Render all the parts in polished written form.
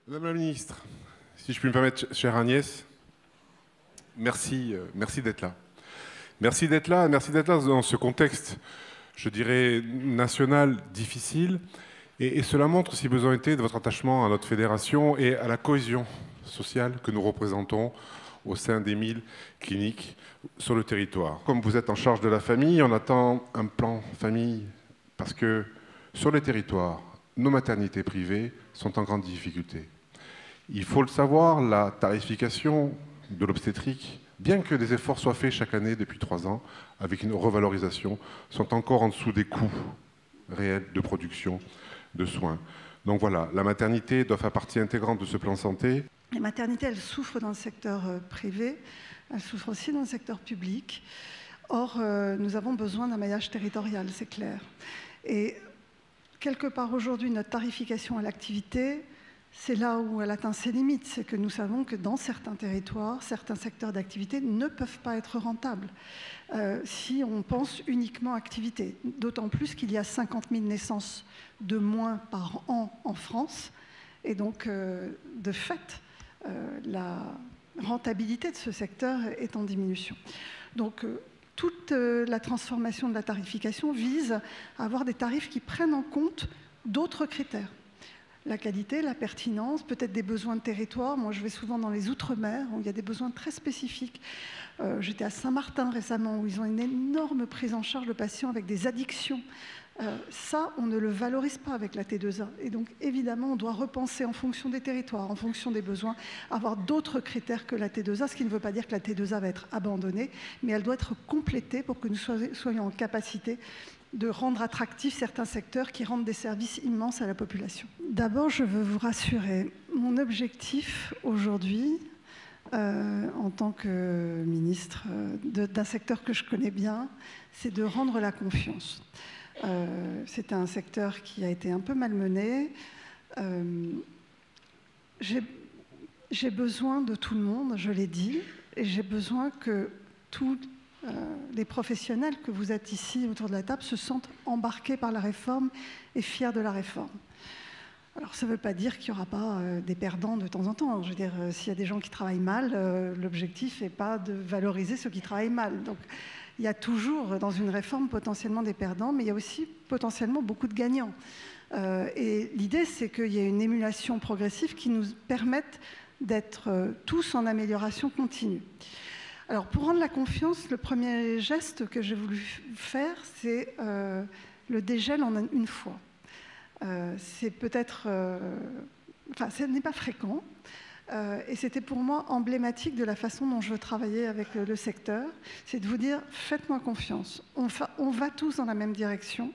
Madame la ministre, si je puis me permettre, chère Agnès, merci d'être là. Merci d'être là dans ce contexte, je dirais, national difficile. Et cela montre, si besoin était, de votre attachement à notre fédération et à la cohésion sociale que nous représentons au sein des 1000 cliniques sur le territoire. Comme vous êtes en charge de la famille, on attend un plan famille parce que sur les territoires, nos maternités privées sont en grande difficulté. Il faut le savoir, la tarification de l'obstétrique, bien que des efforts soient faits chaque année depuis 3 ans, avec une revalorisation, sont encore en dessous des coûts réels de production de soins. Donc voilà, la maternité doit faire partie intégrante de ce plan santé. Les maternités, elles souffrent dans le secteur privé, elles souffrent aussi dans le secteur public. Or, nous avons besoin d'un maillage territorial, c'est clair. Et quelque part aujourd'hui, notre tarification à l'activité, c'est là où elle atteint ses limites. C'est que nous savons que dans certains territoires, certains secteurs d'activité ne peuvent pas être rentables si on pense uniquement activité. D'autant plus qu'il y a 50 000 naissances de moins par an en France. Et donc, de fait, la rentabilité de ce secteur est en diminution. Donc, toute la transformation de la tarification vise à avoir des tarifs qui prennent en compte d'autres critères. La qualité, la pertinence, peut-être des besoins de territoire. Moi, je vais souvent dans les Outre-mer, où il y a des besoins très spécifiques. J'étais à Saint-Martin récemment, où ils ont une énorme prise en charge de patients avec des addictions. Ça, on ne le valorise pas avec la T2A. Et donc, évidemment, on doit repenser en fonction des territoires, en fonction des besoins, avoir d'autres critères que la T2A, ce qui ne veut pas dire que la T2A va être abandonnée, mais elle doit être complétée pour que nous soyons en capacité de rendre attractifs certains secteurs qui rendent des services immenses à la population. D'abord, je veux vous rassurer. Mon objectif aujourd'hui, en tant que ministre d'un secteur que je connais bien, c'est de rendre la confiance. C'est un secteur qui a été un peu malmené. J'ai besoin de tout le monde, je l'ai dit, et j'ai besoin que tous les professionnels que vous êtes ici autour de la table se sentent embarqués par la réforme et fiers de la réforme. Alors, ça ne veut pas dire qu'il n'y aura pas des perdants de temps en temps. Je veux dire, s'il y a des gens qui travaillent mal, l'objectif n'est pas de valoriser ceux qui travaillent mal. Donc, il y a toujours dans une réforme potentiellement des perdants, mais il y a aussi potentiellement beaucoup de gagnants. Et l'idée, c'est qu'il y ait une émulation progressive qui nous permette d'être tous en amélioration continue. Alors, pour rendre la confiance, le premier geste que j'ai voulu faire, c'est le dégel en une fois. C'est peut-être... Enfin, ce n'est pas fréquent. Et c'était pour moi emblématique de la façon dont je travaillais avec le secteur. C'est de vous dire, faites-moi confiance. On va tous dans la même direction,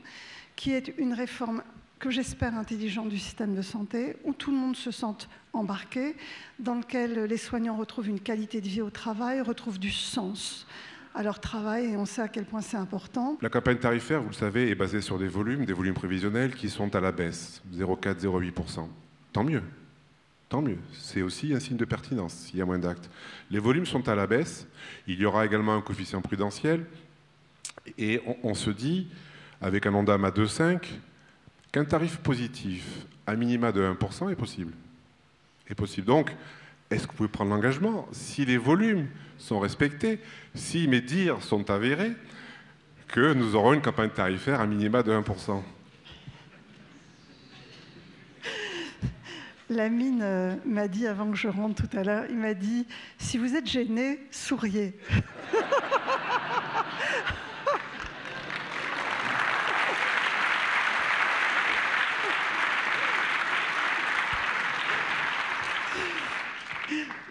qui est une réforme que j'espère intelligente du système de santé, où tout le monde se sente embarqué, dans lequel les soignants retrouvent une qualité de vie au travail, retrouvent du sens à leur travail, et on sait à quel point c'est important. La campagne tarifaire, vous le savez, est basée sur des volumes prévisionnels qui sont à la baisse, 0,4-0,8%. Tant mieux. Tant mieux. C'est aussi un signe de pertinence, s'il y a moins d'actes. Les volumes sont à la baisse. Il y aura également un coefficient prudentiel. Et on se dit, avec un Ondam à 2,5, qu'un tarif positif à minima de 1% est possible. Est possible. Donc, est-ce que vous pouvez prendre l'engagement, si les volumes sont respectés, si mes dires sont avérés, que nous aurons une campagne tarifaire à minima de 1%? Lamine m'a dit, avant que je rentre tout à l'heure, il m'a dit « Si vous êtes gêné, souriez ».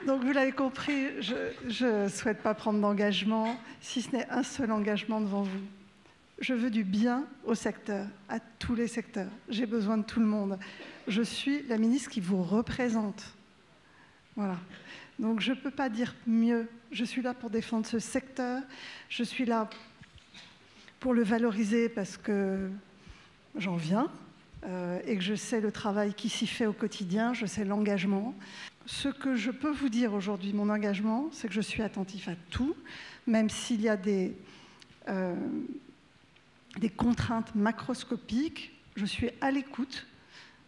Donc vous l'avez compris, je ne souhaite pas prendre d'engagement, si ce n'est un seul engagement devant vous. Je veux du bien au secteur, à tous les secteurs. J'ai besoin de tout le monde. Je suis la ministre qui vous représente. Voilà. Donc je ne peux pas dire mieux. Je suis là pour défendre ce secteur. Je suis là pour le valoriser parce que j'en viens et que je sais le travail qui s'y fait au quotidien. Je sais l'engagement. Ce que je peux vous dire aujourd'hui, mon engagement, c'est que je suis attentif à tout, même s'il y a des contraintes macroscopiques. Je suis à l'écoute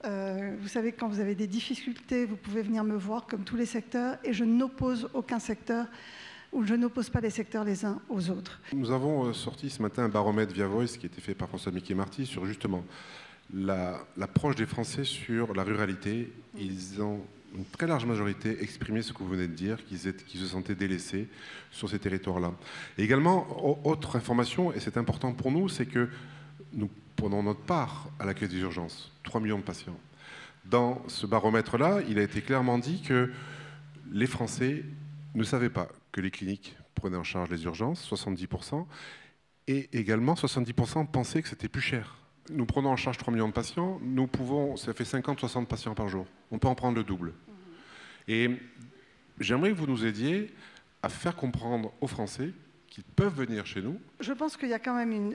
Vous savez que quand vous avez des difficultés, vous pouvez venir me voir comme tous les secteurs et je n'oppose aucun secteur ou je n'oppose pas les secteurs les uns aux autres. Nous avons sorti ce matin un baromètre Via Voice qui a été fait par François-Mickey Marty sur justement l'approche des Français sur la ruralité. Ils ont une très large majorité exprimé ce que vous venez de dire, qu'ils se sentaient délaissés sur ces territoires-là. Et également, autre information, et c'est important pour nous, c'est que nous prenons notre part à l'accueil des urgences, 3 millions de patients. Dans ce baromètre-là, il a été clairement dit que les Français ne savaient pas que les cliniques prenaient en charge les urgences, 70%, et également 70% pensaient que c'était plus cher. Nous prenons en charge 3 millions de patients, nous pouvons, ça fait 50-60 patients par jour. On peut en prendre le double. Et j'aimerais que vous nous aidiez à faire comprendre aux Français qu'ils peuvent venir chez nous. Je pense qu'il y a quand même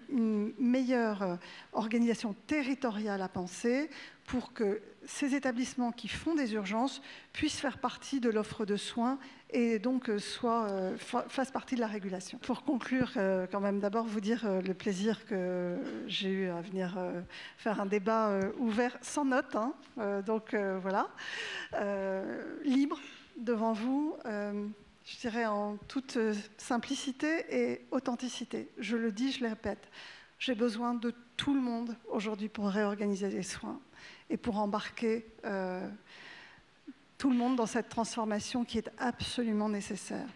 une meilleure organisation territoriale à penser pour que ces établissements qui font des urgences puissent faire partie de l'offre de soins et donc fassent partie de la régulation. Pour conclure, quand même d'abord vous dire le plaisir que j'ai eu à venir faire un débat ouvert sans notes, hein, voilà, libre devant vous. Je dirais en toute simplicité et authenticité. Je le dis, je le répète, j'ai besoin de tout le monde aujourd'hui pour réorganiser les soins et pour embarquer tout le monde dans cette transformation qui est absolument nécessaire.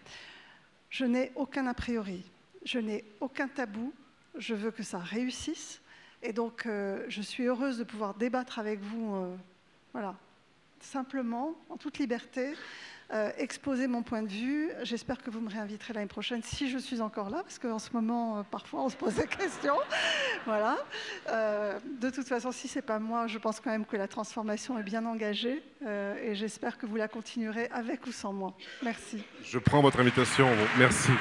Je n'ai aucun a priori, je n'ai aucun tabou, je veux que ça réussisse et donc je suis heureuse de pouvoir débattre avec vous, voilà, simplement, en toute liberté, exposer mon point de vue. J'espère que vous me réinviterez l'année prochaine si je suis encore là, parce qu'en ce moment, parfois, on se pose des questions. Voilà. De toute façon, si ce n'est pas moi, je pense quand même que la transformation est bien engagée et j'espère que vous la continuerez avec ou sans moi. Merci. Je prends votre invitation. Merci.